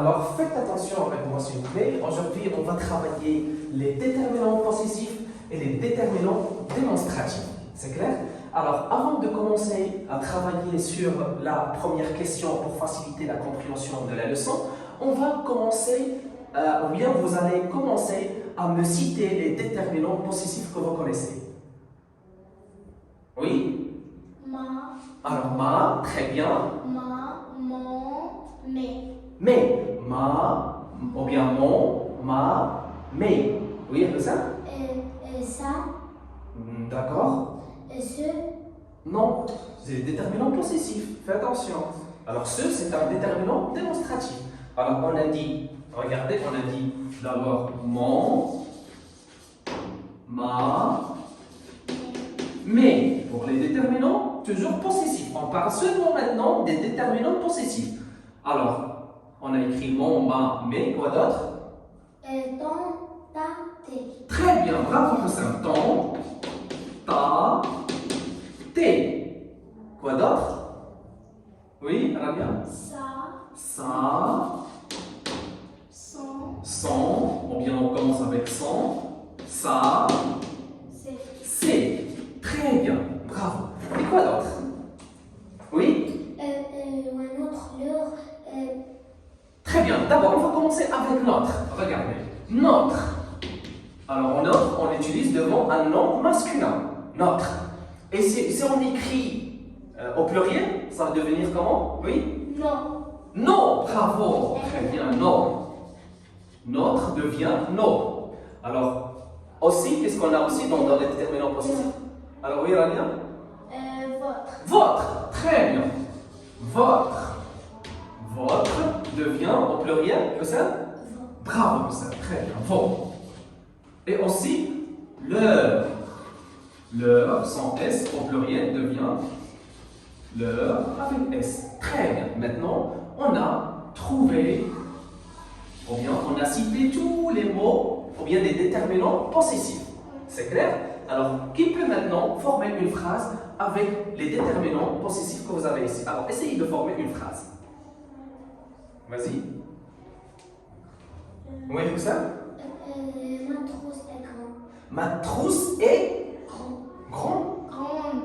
Alors, faites attention avec moi, s'il vous plaît. Aujourd'hui, on va travailler les déterminants possessifs et les déterminants démonstratifs. C'est clair? Alors, avant de commencer à travailler sur la première question pour faciliter la compréhension de la leçon, on va commencer, ou bien vous allez commencer à me citer les déterminants possessifs que vous connaissez. Oui? Ma. Alors, ma, très bien. Ma, mon, mes. Mais, ma, ou bien mon, ma, mais. Oui, un peu ça? Ça. D'accord. Ce. Non, c'est des déterminants possessifs. Fais attention. Alors, ce, c'est un déterminant démonstratif. Alors, on a dit, regardez, on a dit d'abord mon, ma, mais. Pour les déterminants, toujours possessifs. On parle seulement maintenant des déterminants possessifs. Alors, on a écrit mon, ma, mais, quoi d'autre? Ton, ta, tes. Très bien, bravo Hussein. Ton, ta, tes. Quoi d'autre? Oui, Rabia? Ça, son, ou bien on commence avec son, ça, c'est. Très bien, bravo. Et quoi d'autre? Oui? Un autre, leur. Très bien, d'abord on va commencer avec notre. Regardez, notre. Alors notre, on l'utilise devant un nom masculin, notre. Et si on écrit au pluriel, ça va devenir comment? Oui? Non. Non, bravo, très bien, non. Notre devient non. Alors, aussi, qu'est-ce qu'on a aussi dans les déterminants possessifs? Alors oui, Rania? Votre. Votre, très bien. Votre. Votre devient au pluriel, que ça? Bravo, que ça, très bien, votre. Et aussi, leur. Leur, sans S, au pluriel, devient leur avec S. Très bien. Maintenant, on a trouvé, ou bien on a cité tous les mots, ou bien des déterminants possessifs. C'est clair? Alors, qui peut maintenant former une phrase avec les déterminants possessifs que vous avez ici? Alors, essayez de former une phrase. Vas-y. Oui, tout ça? Ma trousse est grande. Ma trousse est grande.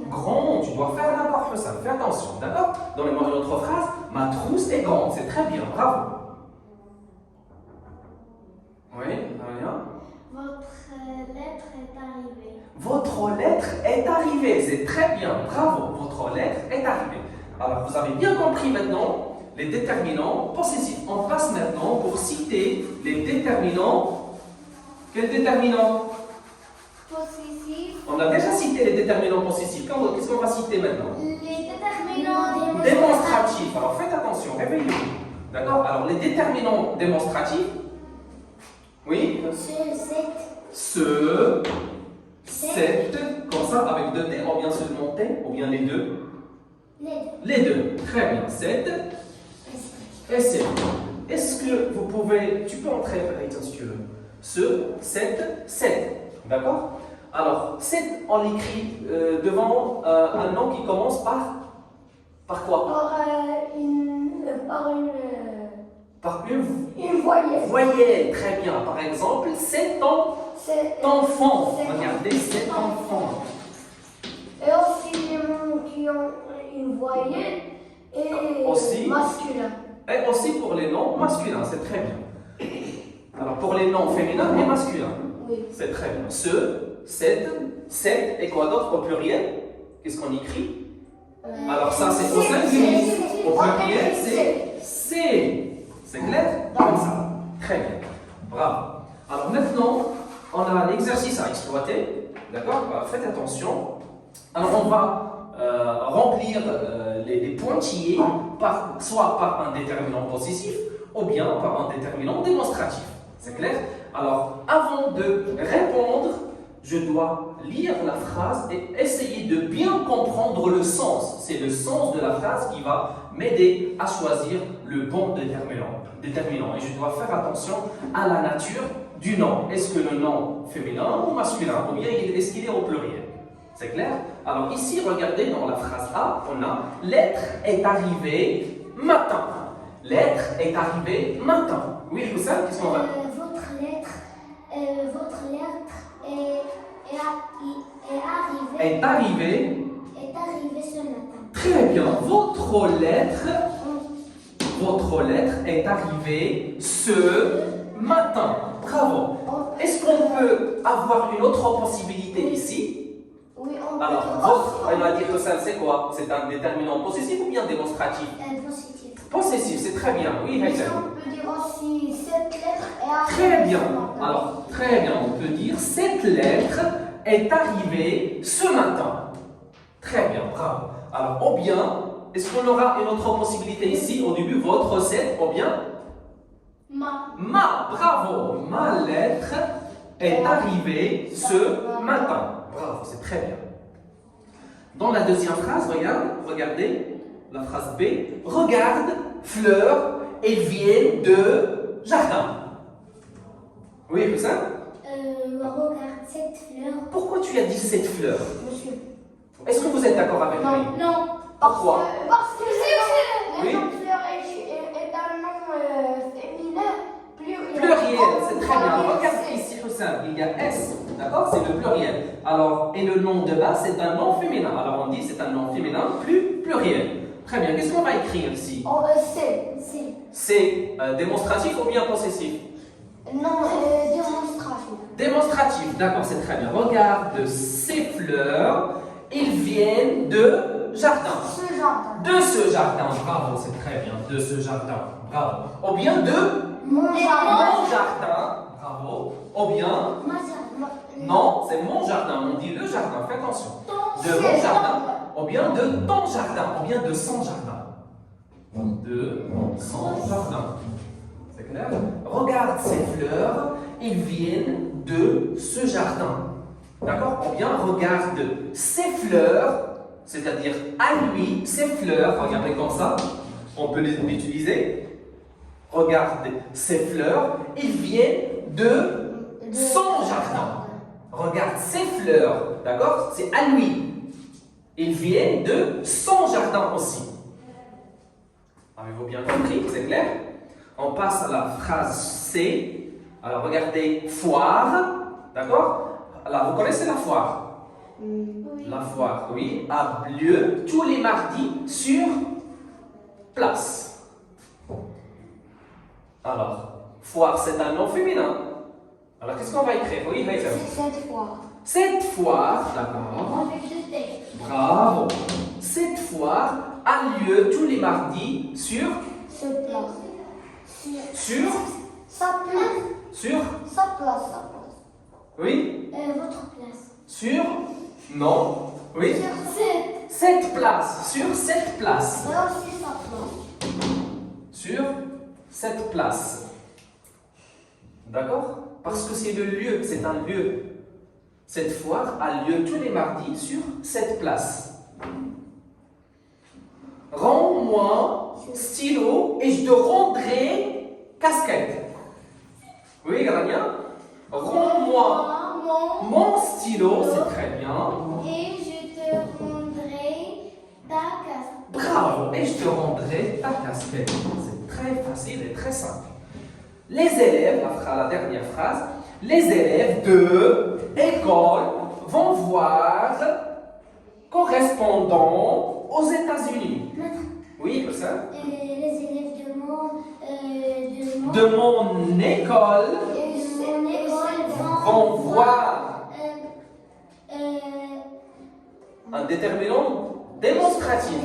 Grande, tu dois faire d'accord, Hussein, fais attention, d'accord? Donnez-moi une autre phrase. Ma trousse est grande, c'est très bien, bravo. Oui, rien. Votre lettre est arrivée. Votre lettre est arrivée, c'est très bien, bravo. Votre lettre est arrivée. Alors, vous avez bien compris maintenant les déterminants possessifs. On passe maintenant pour citer les déterminants. Quels déterminants? Possessif. On a déjà cité les déterminants possessifs. Qu'est-ce qu'on va citer maintenant? Les déterminants Démonstratifs. Alors faites attention, réveillez-vous. D'accord? Alors les déterminants démonstratifs. Oui? Ce, cette, comme ça, avec deux T, ou bien seulement T, ou bien les deux? Les deux. Très bien. Cette et cette. Est-ce que vous pouvez. Tu peux entrer, Rita, si tu veux. Ce, cette. D'accord? Alors, cette, on l'écrit devant un nom qui commence par quoi? Par une voyelle. voyelle. Très bien. Par exemple, cet enfant. Regardez, cet enfant. Et aussi les mots qui ont une voyelle et Aussi. masculin. Et aussi pour les noms masculins, c'est très bien. Alors, pour les noms féminins et masculins. Oui. C'est très bien. Ce, cette, et quoi d'autre au pluriel? Qu'est-ce qu'on écrit? Alors ça, c'est au singulier. Au pluriel, c'est. C'est clair? Comme ça. Très bien. Bravo. Alors maintenant, on a l'exercice à exploiter. D'accord? Faites attention. Alors on va remplir les pointillés soit par un déterminant possessif ou bien par un déterminant démonstratif. C'est clair? Alors, avant de répondre, je dois lire la phrase et essayer de bien comprendre le sens. C'est le sens de la phrase qui va m'aider à choisir le bon déterminant. Et je dois faire attention à la nature du nom. Est-ce que le nom féminin ou masculin? Ou bien est-ce qu'il est au pluriel? C'est clair? Alors ici, regardez dans la phrase A, on a « L'être est arrivé matin ». lettre est arrivée maintenant. Oui, Houssam, qu'est-ce qu'on va... Votre lettre Est arrivée est arrivée ce matin. Très bien. Votre lettre est arrivée ce matin. Bravo. Est-ce qu'on peut avoir une autre possibilité ici? Oui, on peut Alors, dire votre, on va dire que ça, c'est quoi? C'est un déterminant possessif ou bien démonstratif? positif. Possessif, c'est très bien. Oui, Haïtem. On peut dire aussi cette lettre est arrivée. Très bien. ce matin. Alors, très bien. On peut dire cette lettre est arrivée ce matin. Très bien, bravo. Alors, ou bien, est-ce qu'on aura une autre possibilité ici au début? Votre 7, ou bien ma, bravo. Ma lettre est arrivée ce matin. Bravo, c'est très bien. Dans la deuxième phrase, regardez la phrase B. Regarde, fleurs, elles viennent de jardin. Oui, c'est ça? Regarde cette fleur. Pourquoi tu as dit cette fleur? Monsieur. Est-ce que vous êtes d'accord avec lui? Non. Pourquoi? Parce que Oui. le nom fleur est un nom féminin pluriel. Pluriel, c'est très bien. Regarde ici, Houssam, il y a S, d'accord? C'est le pluriel. Alors, et le nom de base, c'est un nom féminin. Alors, on dit c'est un nom féminin pluriel. Très bien. Qu'est-ce qu'on va écrire ici? C'est. C'est démonstratif ou bien possessif? Non, démonstratif. Démonstratif, d'accord, c'est très bien. Regarde ces fleurs, ils viennent de jardin. Ce jardin. De ce jardin, bravo, c'est très bien. De ce jardin, bravo. Ou bien de Mon jardin. mon jardin, bravo. Ou bien, Ma jardin. non, c'est mon jardin, on dit le jardin, fais attention. De C'est mon jardin, ou bien de ton jardin, ou bien de son jardin. De son jardin. C'est clair? Regarde ces fleurs, ils viennent de ce jardin. D'accord? Ou bien regarde ces fleurs, c'est-à-dire à lui, ces fleurs, regardez comme ça, on peut les utiliser. Regarde ces fleurs, ils viennent de son jardin. Regarde ces fleurs, d'accord? C'est à lui. Ils viennent de son jardin aussi. Avez-vous bien compris? C'est clair? On passe à la phrase C. Alors regardez, foire, d'accord? Alors vous connaissez la foire? Oui. La foire, oui, a lieu tous les mardis sur place. Alors, foire, c'est un nom féminin. Alors qu'est-ce qu'on va écrire? Oui, Haïtem. Cette fois. Cette foire, d'accord? Avec le texte. Bravo. Cette foire a lieu tous les mardis sur Ce place. Sur Sa place. Sur Sa place. Sa place. Oui. Votre place. Sur Non. Oui. Sur cette. Cette place. Sur cette place. Et aussi sa place. Sur cette place. D'accord? Parce que c'est le lieu, c'est un lieu. Cette foire a lieu tous les mardis sur cette place. Rends-moi stylo et je te rendrai casquette. Oui, Grania? Rends-moi mon stylo, c'est très bien. Et je te rendrai ta casquette. Bravo, et je te rendrai ta casquette. C'est très facile et très simple. Les élèves, la dernière phrase, les élèves de école vont voir correspondant aux États-Unis. Oui, ça? Les élèves de mon De mon école vont voir un déterminant démonstratif.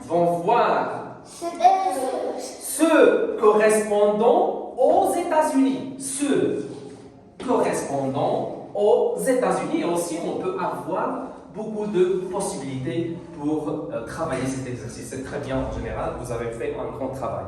Vont voir ce correspondant aux États-Unis. Ce correspondant aux États-Unis. Et aussi, on peut avoir beaucoup de possibilités pour travailler cet exercice. C'est très bien en général. Vous avez fait un grand travail.